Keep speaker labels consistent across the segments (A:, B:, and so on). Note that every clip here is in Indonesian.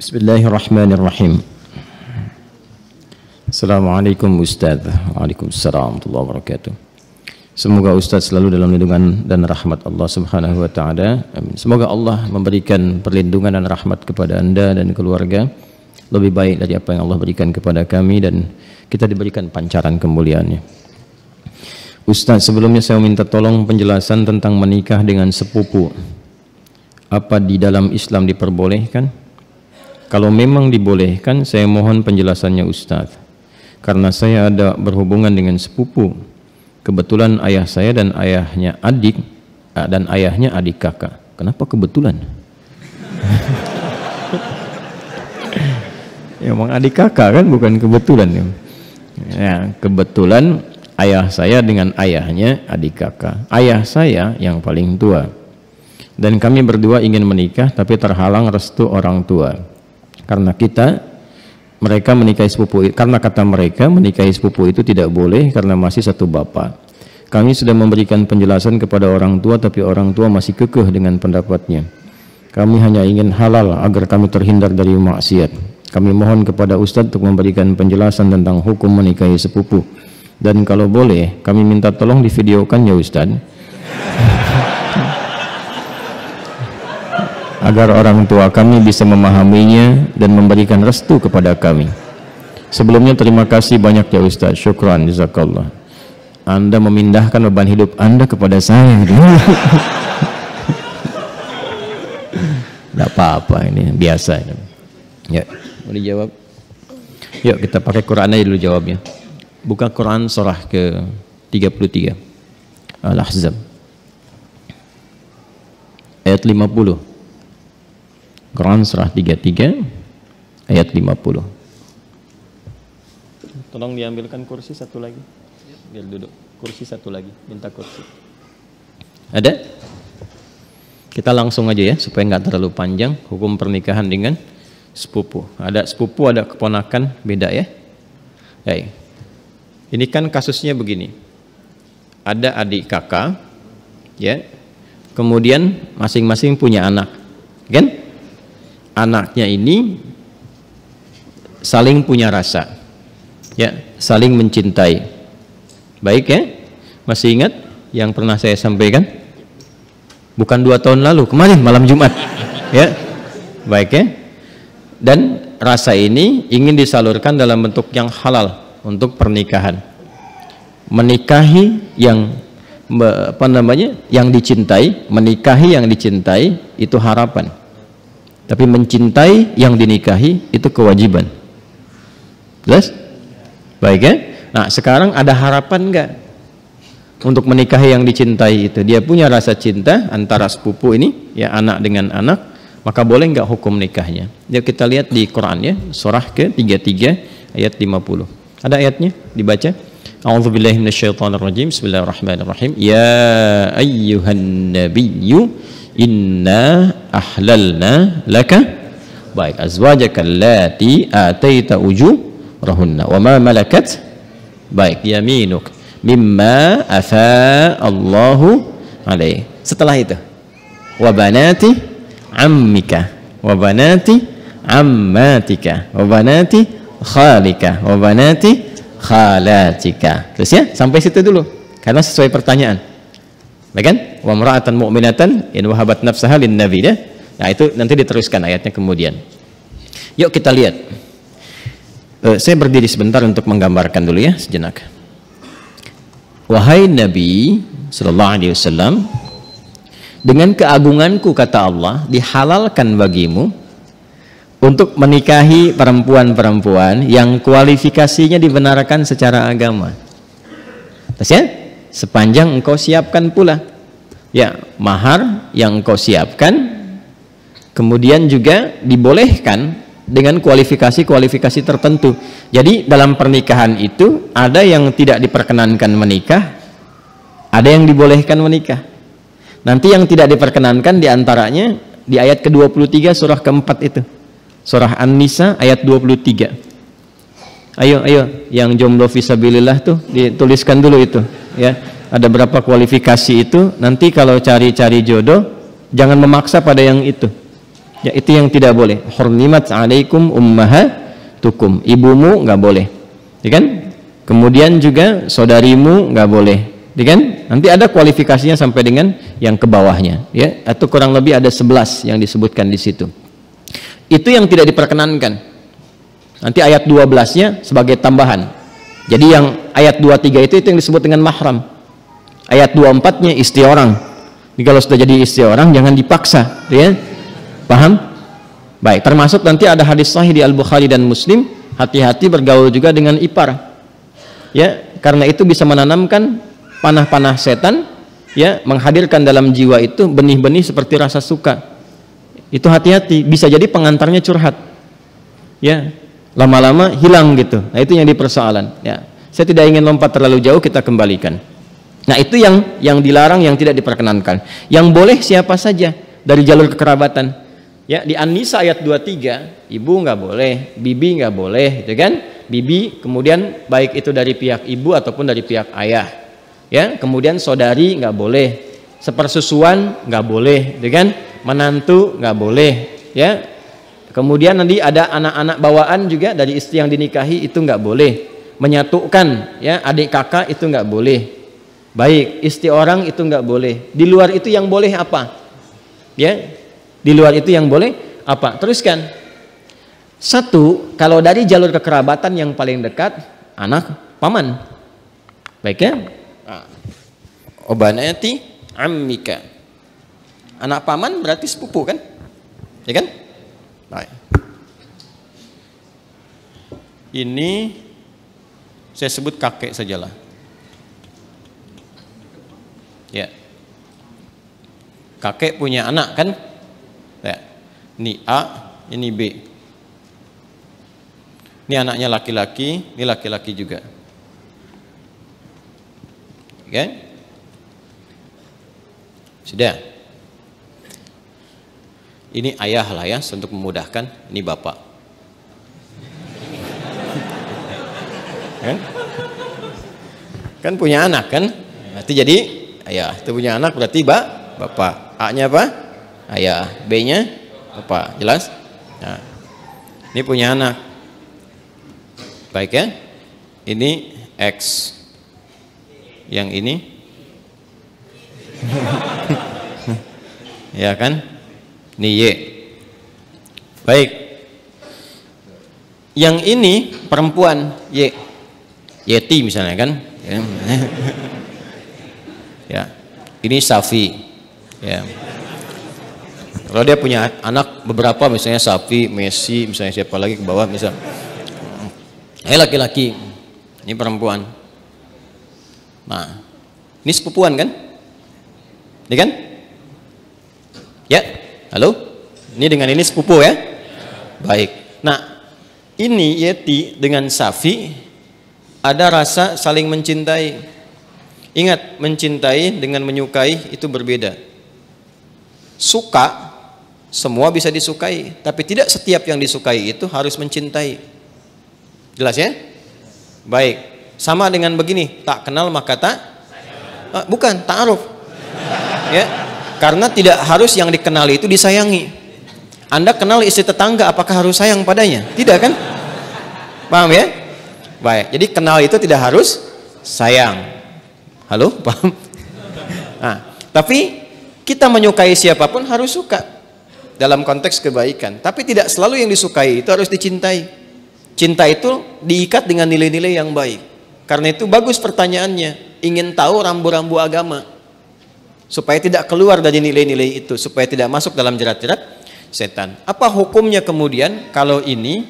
A: Bismillahirrahmanirrahim. Assalamualaikum Ustaz. Waalaikumsalam warahmatullahi wabarakatuh. Semoga Ustaz selalu dalam lindungan dan rahmat Allah Subhanahu wa taala. Amin. Semoga Allah memberikan perlindungan dan rahmat kepada Anda dan keluarga lebih baik dari apa yang Allah berikan kepada kami, dan kita diberikan pancaran kemuliaannya. Ustaz, sebelumnya saya minta tolong penjelasan tentang menikah dengan sepupu. Apa di dalam Islam diperbolehkan? Kalau memang dibolehkan, saya mohon penjelasannya Ustaz. Karena saya ada berhubungan dengan sepupu. Kebetulan ayah saya dan ayahnya adik, dan ayahnya adik kakak. Kenapa kebetulan? Ya, emang adik kakak kan, bukan kebetulan. Ya, kebetulan ayah saya dengan ayahnya adik kakak. Ayah saya yang paling tua. Dan kami berdua ingin menikah, tapi terhalang restu orang tua. Karena mereka menikahi sepupu, karena kata mereka menikahi sepupu itu tidak boleh karena masih satu bapak. Kami sudah memberikan penjelasan kepada orang tua, tapi orang tua masih kekeh dengan pendapatnya. Kami hanya ingin halal agar kami terhindar dari maksiat. Kami mohon kepada Ustadz untuk memberikan penjelasan tentang hukum menikahi sepupu. Dan kalau boleh, kami minta tolong divideokan ya Ustadz, agar orang tua kami bisa memahaminya dan memberikan restu kepada kami. Sebelumnya terima kasih banyak ya Ustaz. Syukran, jazakallah. Anda memindahkan beban hidup Anda kepada saya. Tidak apa-apa, ini biasa. Ya, mau dijawab? Yuk kita pakai Quran aja dulu jawabnya. Buka Quran surah ke 33 Al-Ahzab ayat 50. Quran surah 33 ayat 50. Tolong diambilkan kursi satu lagi. Biar duduk. Kursi satu lagi. Minta kursi. Ada? Kita langsung aja ya supaya nggak terlalu panjang. Hukum pernikahan dengan sepupu. Ada sepupu, ada keponakan, beda ya. Hey. Ini kan kasusnya begini. Ada adik kakak, ya. Kemudian masing-masing punya anak, kan? Anaknya ini saling punya rasa, ya, saling mencintai. Baik ya, masih ingat yang pernah saya sampaikan? Bukan 2 tahun lalu, kemarin malam Jumat, ya, baik ya. Dan rasa ini ingin disalurkan dalam bentuk yang halal untuk pernikahan. Menikahi yang yang dicintai, menikahi yang dicintai itu harapan. Tapi mencintai yang dinikahi itu kewajiban. Jelas? Baik ya? Nah sekarang ada harapan enggak untuk menikahi yang dicintai itu? Dia punya rasa cinta antara sepupu ini, ya, anak dengan anak, maka boleh enggak hukum nikahnya? Yuk kita lihat di Quran ya, surah ke-33 ayat 50. Ada ayatnya? Dibaca. A'udzubillahi minasyaitonirrajim. Bismillahirrahmanirrahim. Ya ayyuhan nabiyyu inna ahlalna laka baik azwajaka allati ataita ujurahunna wa ma malakat baik yaminuk mimma afa Allahu alaih. Setelah itu wa banati ammika wa banati ammatika wa banati khalika wa banati khalatika. Terus ya, sampai situ dulu karena sesuai pertanyaan. Baik kan? Wa mar'atan mu'minatan in wahabat nafsaha lin nabi ya. Nah, itu nanti diteruskan ayatnya kemudian. Yuk kita lihat. Saya berdiri sebentar untuk menggambarkan dulu ya sejenak. Wahai Nabi sallallahu alaihi wasallam, dengan keagunganku kata Allah, dihalalkan bagimu untuk menikahi perempuan-perempuan yang kualifikasinya dibenarkan secara agama. Terus ya? Sepanjang engkau siapkan pula, ya, mahar yang engkau siapkan, kemudian juga dibolehkan dengan kualifikasi-kualifikasi tertentu. Jadi dalam pernikahan itu ada yang tidak diperkenankan menikah, ada yang dibolehkan menikah. Nanti yang tidak diperkenankan diantaranya di ayat ke-23 surah keempat itu, surah An-Nisa ayat 23. Ayo yang jomblo fisabilillah tuh dituliskan dulu itu ya. Ada berapa kualifikasi itu, nanti kalau cari-cari jodoh jangan memaksa pada yang itu. Ya, itu yang tidak boleh. Hurrimat 'alaikum ummahatukum. Ibumu nggak boleh. Ya kan? Kemudian juga saudarimu nggak boleh. Ya kan? Nanti ada kualifikasinya sampai dengan yang ke bawahnya, ya. Atau kurang lebih ada 11 yang disebutkan di situ. Itu yang tidak diperkenankan. Nanti ayat 12-nya sebagai tambahan. Jadi yang ayat 23 itu yang disebut dengan mahram. Ayat 24-nya istri orang. Jadi kalau sudah jadi istri orang jangan dipaksa, ya. Paham? Baik, termasuk nanti ada hadis sahih di Al-Bukhari dan Muslim, hati-hati bergaul juga dengan ipar. Ya, karena itu bisa menanamkan panah-panah setan, ya, menghadirkan dalam jiwa itu benih-benih seperti rasa suka. Itu hati-hati, bisa jadi pengantarnya curhat. Ya, lama-lama hilang gitu. Nah, itu yang dipersoalan, ya. Saya tidak ingin lompat terlalu jauh, kita kembalikan. Nah, itu yang dilarang, yang tidak diperkenankan. Yang boleh siapa saja dari jalur kekerabatan. Ya, di An-Nisa ayat 23, ibu nggak boleh, bibi nggak boleh, gitu kan? Bibi, kemudian baik itu dari pihak ibu ataupun dari pihak ayah. Ya, kemudian saudari nggak boleh, sepersusuan nggak boleh, gitu kan? Menantu nggak boleh, ya. Kemudian nanti ada anak-anak bawaan juga dari istri yang dinikahi, itu nggak boleh. Menyatukan, ya, adik kakak itu nggak boleh. Baik, istri orang itu nggak boleh. Di luar itu yang boleh apa? Ya. Di luar itu yang boleh apa? Teruskan. Satu, kalau dari jalur kekerabatan yang paling dekat, anak paman. Baik, ya. Obanati ammika. Anak paman berarti sepupu kan? Ya kan? Baik. Ini saya sebut kakek sajalah. Ya. Kakek punya anak kan? Ya. Ini A, ini B. Ini anaknya laki-laki, ini laki-laki juga. Oke? Sudah. Ini ayah lah ya, untuk memudahkan. Ini bapak. Kan punya anak kan? Berarti jadi ayah. Itu punya anak berarti bapak. A-nya apa? Ayah, B-nya bapak. Jelas? Nah, ini punya anak. Baik ya. Ini X. Yang ini ya kan? Ini Y. Baik. Yang ini perempuan Y. Yeti misalnya kan? Ya. Ini Safi. Ya. Kalau dia punya anak beberapa, misalnya Safi, Messi, misalnya siapa lagi ke bawah, misal. Laki-laki, ini perempuan. Nah, ini sepupuan kan? Ini kan? Ya, halo? Ini dengan ini sepupu ya? Baik. Nah, ini Yeti dengan Safi ada rasa saling mencintai. Ingat, mencintai dengan menyukai itu berbeda. Suka semua bisa disukai, tapi tidak setiap yang disukai itu harus mencintai. Jelas ya? Baik. Sama dengan begini, tak kenal maka tak bukan ta'aruf. Ya. Karena tidak harus yang dikenali itu disayangi. Anda kenal istri tetangga, apakah harus sayang padanya? Tidak kan? Paham ya? Baik. Jadi kenal itu tidak harus sayang. Halo? Paham? Nah, tapi kita menyukai siapapun harus suka dalam konteks kebaikan, tapi tidak selalu yang disukai itu harus dicintai. Cinta itu diikat dengan nilai-nilai yang baik. Karena itu bagus pertanyaannya, ingin tahu rambu-rambu agama supaya tidak keluar dari nilai-nilai itu, supaya tidak masuk dalam jerat-jerat setan. Apa hukumnya kemudian kalau ini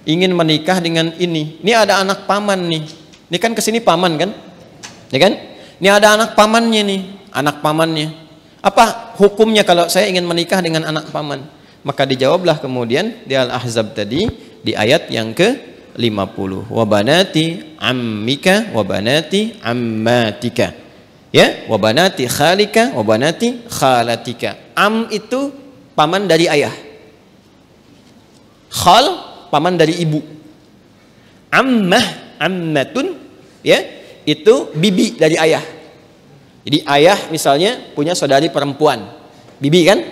A: ingin menikah dengan ini? Ini ada anak paman nih. Ini kan kesini paman kan? Ya kan? Ini ada anak pamannya nih, anak pamannya. Apa hukumnya kalau saya ingin menikah dengan anak paman? Maka dijawablah kemudian di Al-Ahzab tadi di ayat yang ke-50. Wa banati ammika wa banati ammatika. Ya, wa banati khalika wa banati khalatika. Am itu paman dari ayah. Khal paman dari ibu. Ammah, ammatun ya, itu bibi dari ayah. Jadi ayah misalnya punya saudari perempuan, bibi kan?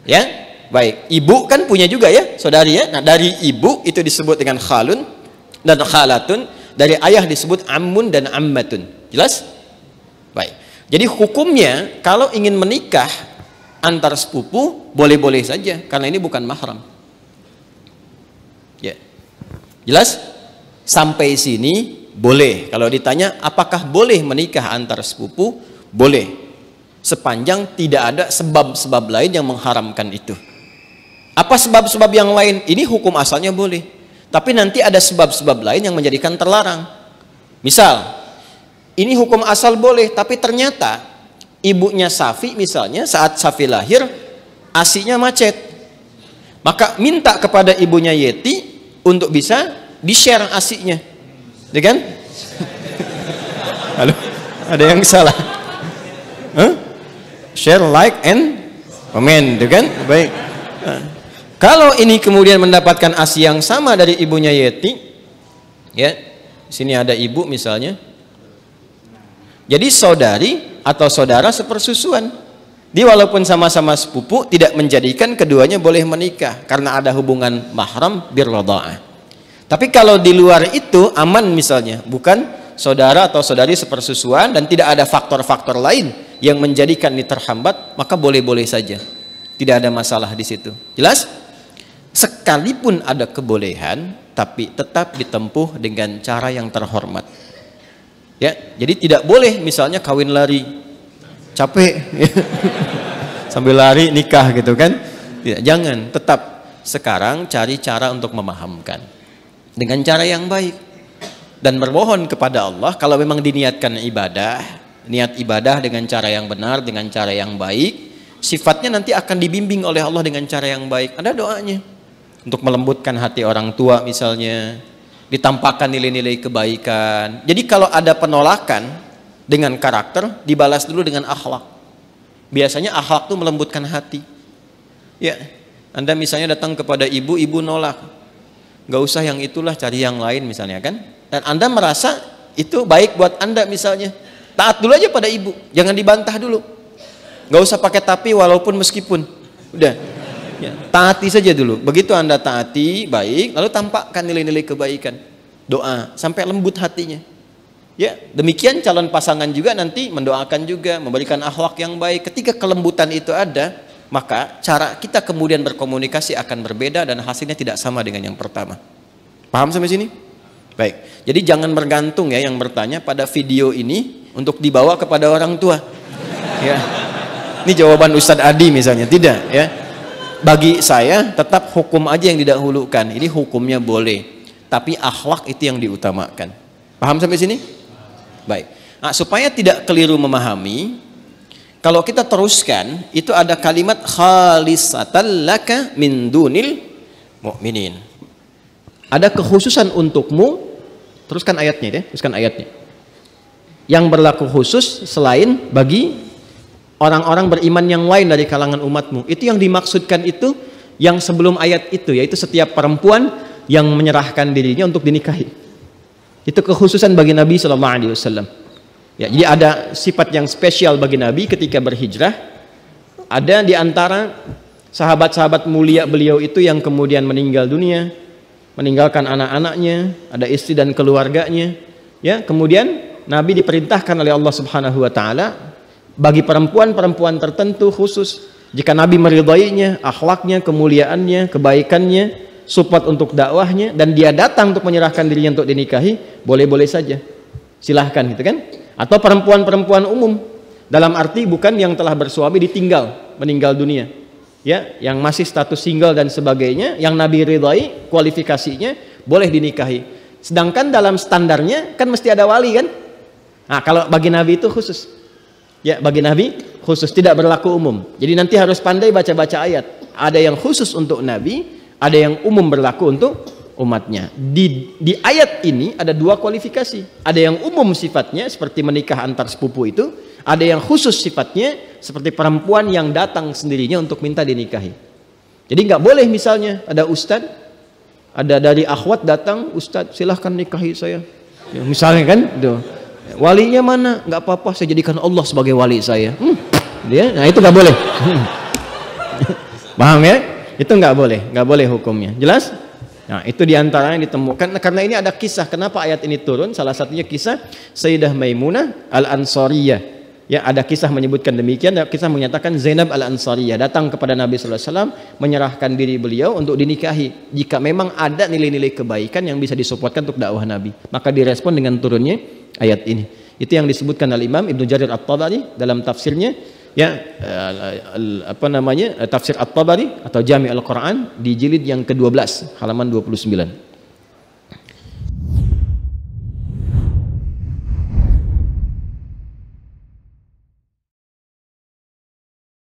A: Ya.
B: Baik, ibu kan punya juga ya, saudari ya. Nah, dari ibu itu disebut dengan khalun dan khalatun, dari ayah disebut ammun dan ammatun. Jelas? Baik. Jadi hukumnya kalau ingin menikah antar sepupu boleh-boleh saja karena ini bukan mahram. Ya. Jelas? Sampai sini boleh. Kalau ditanya apakah boleh menikah antar sepupu? Boleh. Sepanjang tidak ada sebab-sebab lain yang mengharamkan itu. Apa sebab-sebab yang lain? Ini hukum asalnya boleh. Tapi nanti ada sebab-sebab lain yang menjadikan terlarang. Misal, ini hukum asal boleh, tapi ternyata ibunya Safi misalnya saat Safi lahir, ASINya macet. Maka minta kepada ibunya Yeti untuk bisa di-share ASINya. Ya kan? Halo? Ada yang salah? Huh? Share, like, and comment, ya kan? Baik. Kalau ini kemudian mendapatkan ASI yang sama dari ibunya Yeti, ya, sini ada ibu misalnya. Jadi saudari atau saudara sepersusuan. Dia walaupun sama-sama sepupu tidak menjadikan keduanya boleh menikah karena ada hubungan mahram birradha'ah. Tapi kalau di luar itu aman misalnya, bukan saudara atau saudari sepersusuan dan tidak ada faktor-faktor lain yang menjadikan ini terhambat, maka boleh-boleh saja. Tidak ada masalah di situ. Jelas? Sekalipun ada kebolehan, tapi tetap ditempuh dengan cara yang terhormat. Ya, jadi tidak boleh misalnya kawin lari, capek, sambil lari nikah gitu kan? Tidak, jangan. Tetap sekarang cari cara untuk memahamkan dengan cara yang baik dan bermohon kepada Allah. Kalau memang diniatkan ibadah, niat ibadah dengan cara yang benar, dengan cara yang baik, sifatnya nanti akan dibimbing oleh Allah dengan cara yang baik. Ada doanya untuk melembutkan hati orang tua misalnya, ditampakkan nilai-nilai kebaikan. Jadi kalau ada penolakan dengan karakter, dibalas dulu dengan akhlak. Biasanya akhlak itu melembutkan hati. Ya, Anda misalnya datang kepada ibu, ibu nolak, nggak usah yang itulah, cari yang lain misalnya kan. Dan Anda merasa itu baik buat Anda misalnya, taat dulu aja pada ibu, jangan dibantah dulu. Nggak usah pakai tapi walaupun meskipun, udah. Ya, taati saja dulu. Begitu Anda taati baik, lalu tampakkan nilai-nilai kebaikan, doa sampai lembut hatinya. Ya, demikian calon pasangan juga nanti mendoakan juga, memberikan akhlak yang baik. Ketika kelembutan itu ada, maka cara kita kemudian berkomunikasi akan berbeda dan hasilnya tidak sama dengan yang pertama. Paham sampai sini? Baik. Jadi jangan bergantung ya yang bertanya pada video ini untuk dibawa kepada orang tua. Ya. Ini jawaban Ustadz Adi misalnya, tidak ya. Bagi saya tetap hukum aja yang didahulukan. Ini hukumnya boleh, tapi akhlak itu yang diutamakan. Paham sampai sini? Baik. Nah, supaya tidak keliru memahami, kalau kita teruskan itu ada kalimat khalisatan laka min dunil mu'minin. Ada kekhususan untukmu. Teruskan ayatnya ya, teruskan ayatnya. Yang berlaku khusus selain bagi orang-orang beriman yang lain dari kalangan umatmu. Itu yang dimaksudkan itu yang sebelum ayat itu, yaitu setiap perempuan yang menyerahkan dirinya untuk dinikahi. Itu kekhususan bagi Nabi SAW. Ya, jadi ada sifat yang spesial bagi Nabi ketika berhijrah. Ada di antara sahabat-sahabat mulia beliau itu yang kemudian meninggal dunia, meninggalkan anak-anaknya, ada istri dan keluarganya. Ya, kemudian Nabi diperintahkan oleh Allah Subhanahu wa taala bagi perempuan-perempuan tertentu khusus, jika Nabi meridainya, akhlaknya, kemuliaannya, kebaikannya, support untuk dakwahnya, dan dia datang untuk menyerahkan dirinya untuk dinikahi, boleh-boleh saja, silahkan gitu kan. Atau perempuan-perempuan umum, dalam arti bukan yang telah bersuami ditinggal, meninggal dunia, ya, yang masih status single dan sebagainya, yang Nabi ridai kualifikasinya boleh dinikahi. Sedangkan dalam standarnya kan mesti ada wali kan. Nah, kalau bagi Nabi itu khusus. Ya, bagi Nabi khusus, tidak berlaku umum. Jadi nanti harus pandai baca-baca ayat. Ada yang khusus untuk Nabi, ada yang umum berlaku untuk umatnya. Di ayat ini ada dua kualifikasi. Ada yang umum sifatnya seperti menikah antar sepupu itu, ada yang khusus sifatnya seperti perempuan yang datang sendirinya untuk minta dinikahi. Jadi nggak boleh misalnya ada ustadz, ada dari akhwat datang, ustadz silahkan nikahi saya. Ya, misalnya kan, tuh. Walinya mana? Nggak apa-apa, saya jadikan Allah sebagai wali saya. Dia, nah itu nggak boleh. Paham ya? Itu nggak boleh hukumnya. Jelas? Nah, itu diantara yang ditemukan. Karena ini ada kisah kenapa ayat ini turun. Salah satunya kisah Sayyidah Maimunah Al-Ansariyah. Ya, ada kisah menyebutkan demikian. Ada kisah menyatakan Zainab Al-Ansariyah datang kepada Nabi sallallahu alaihi wasallam menyerahkan diri beliau untuk dinikahi. Jika memang ada nilai-nilai kebaikan yang bisa disupportkan untuk dakwah Nabi, maka direspon dengan turunnya ayat ini. Itu yang disebutkan oleh Imam Ibnu Jarir At-Tabari dalam tafsirnya, ya, tafsir At-Tabari atau Jami' Al-Quran di jilid yang ke-12 halaman 29.